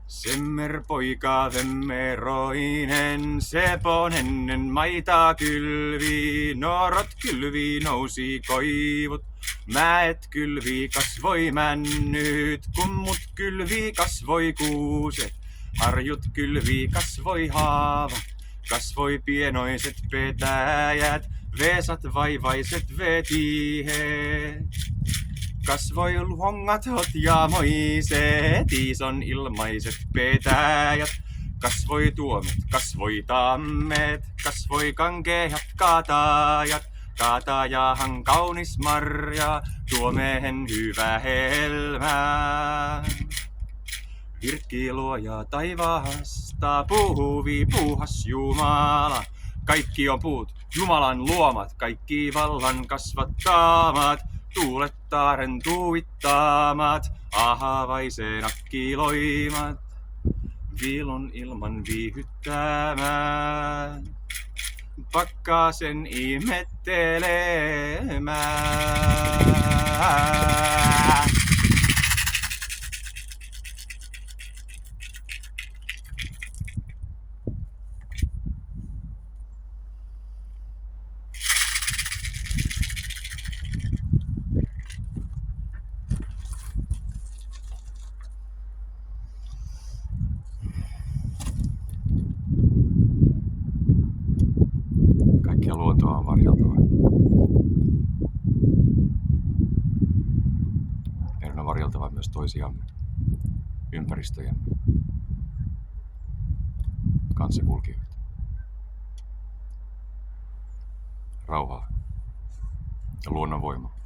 Semmerpoika vemmeroinen, seponennen maita kylvi, norot kylvi, nousi koivut, mäet kylvi, kasvoi männyt, kummut kylvi, kasvoi kuuset, harjut kylvi, kasvoi haava, kasvoi pienoiset petäjät, veesat vaivaiset vetihet. Kasvoi hongathot ja moiset, ison ilmaiset petäjät. Kasvoi tuomet, kasvoi tammet, kasvoi kankeat katajat. Katajahan kaunis marja, tuomeen hyvä helmä. Virkki luoja taivaasta, puhuvi puuhas Jumala. Kaikki on puut, Jumalan luomat, kaikki vallan kasvattamat. Tuulettaaren tuuittamat, ahavaisen akkiloimat, viilon ilman viihyttämät, pakkasen ihmettelemään. Kaikkia luontoa on varjeltava. Meidän on varjeltava myös toisiamme, ympäristöjämme, kanssakulkijoita. Rauhaa ja luonnon voimaa.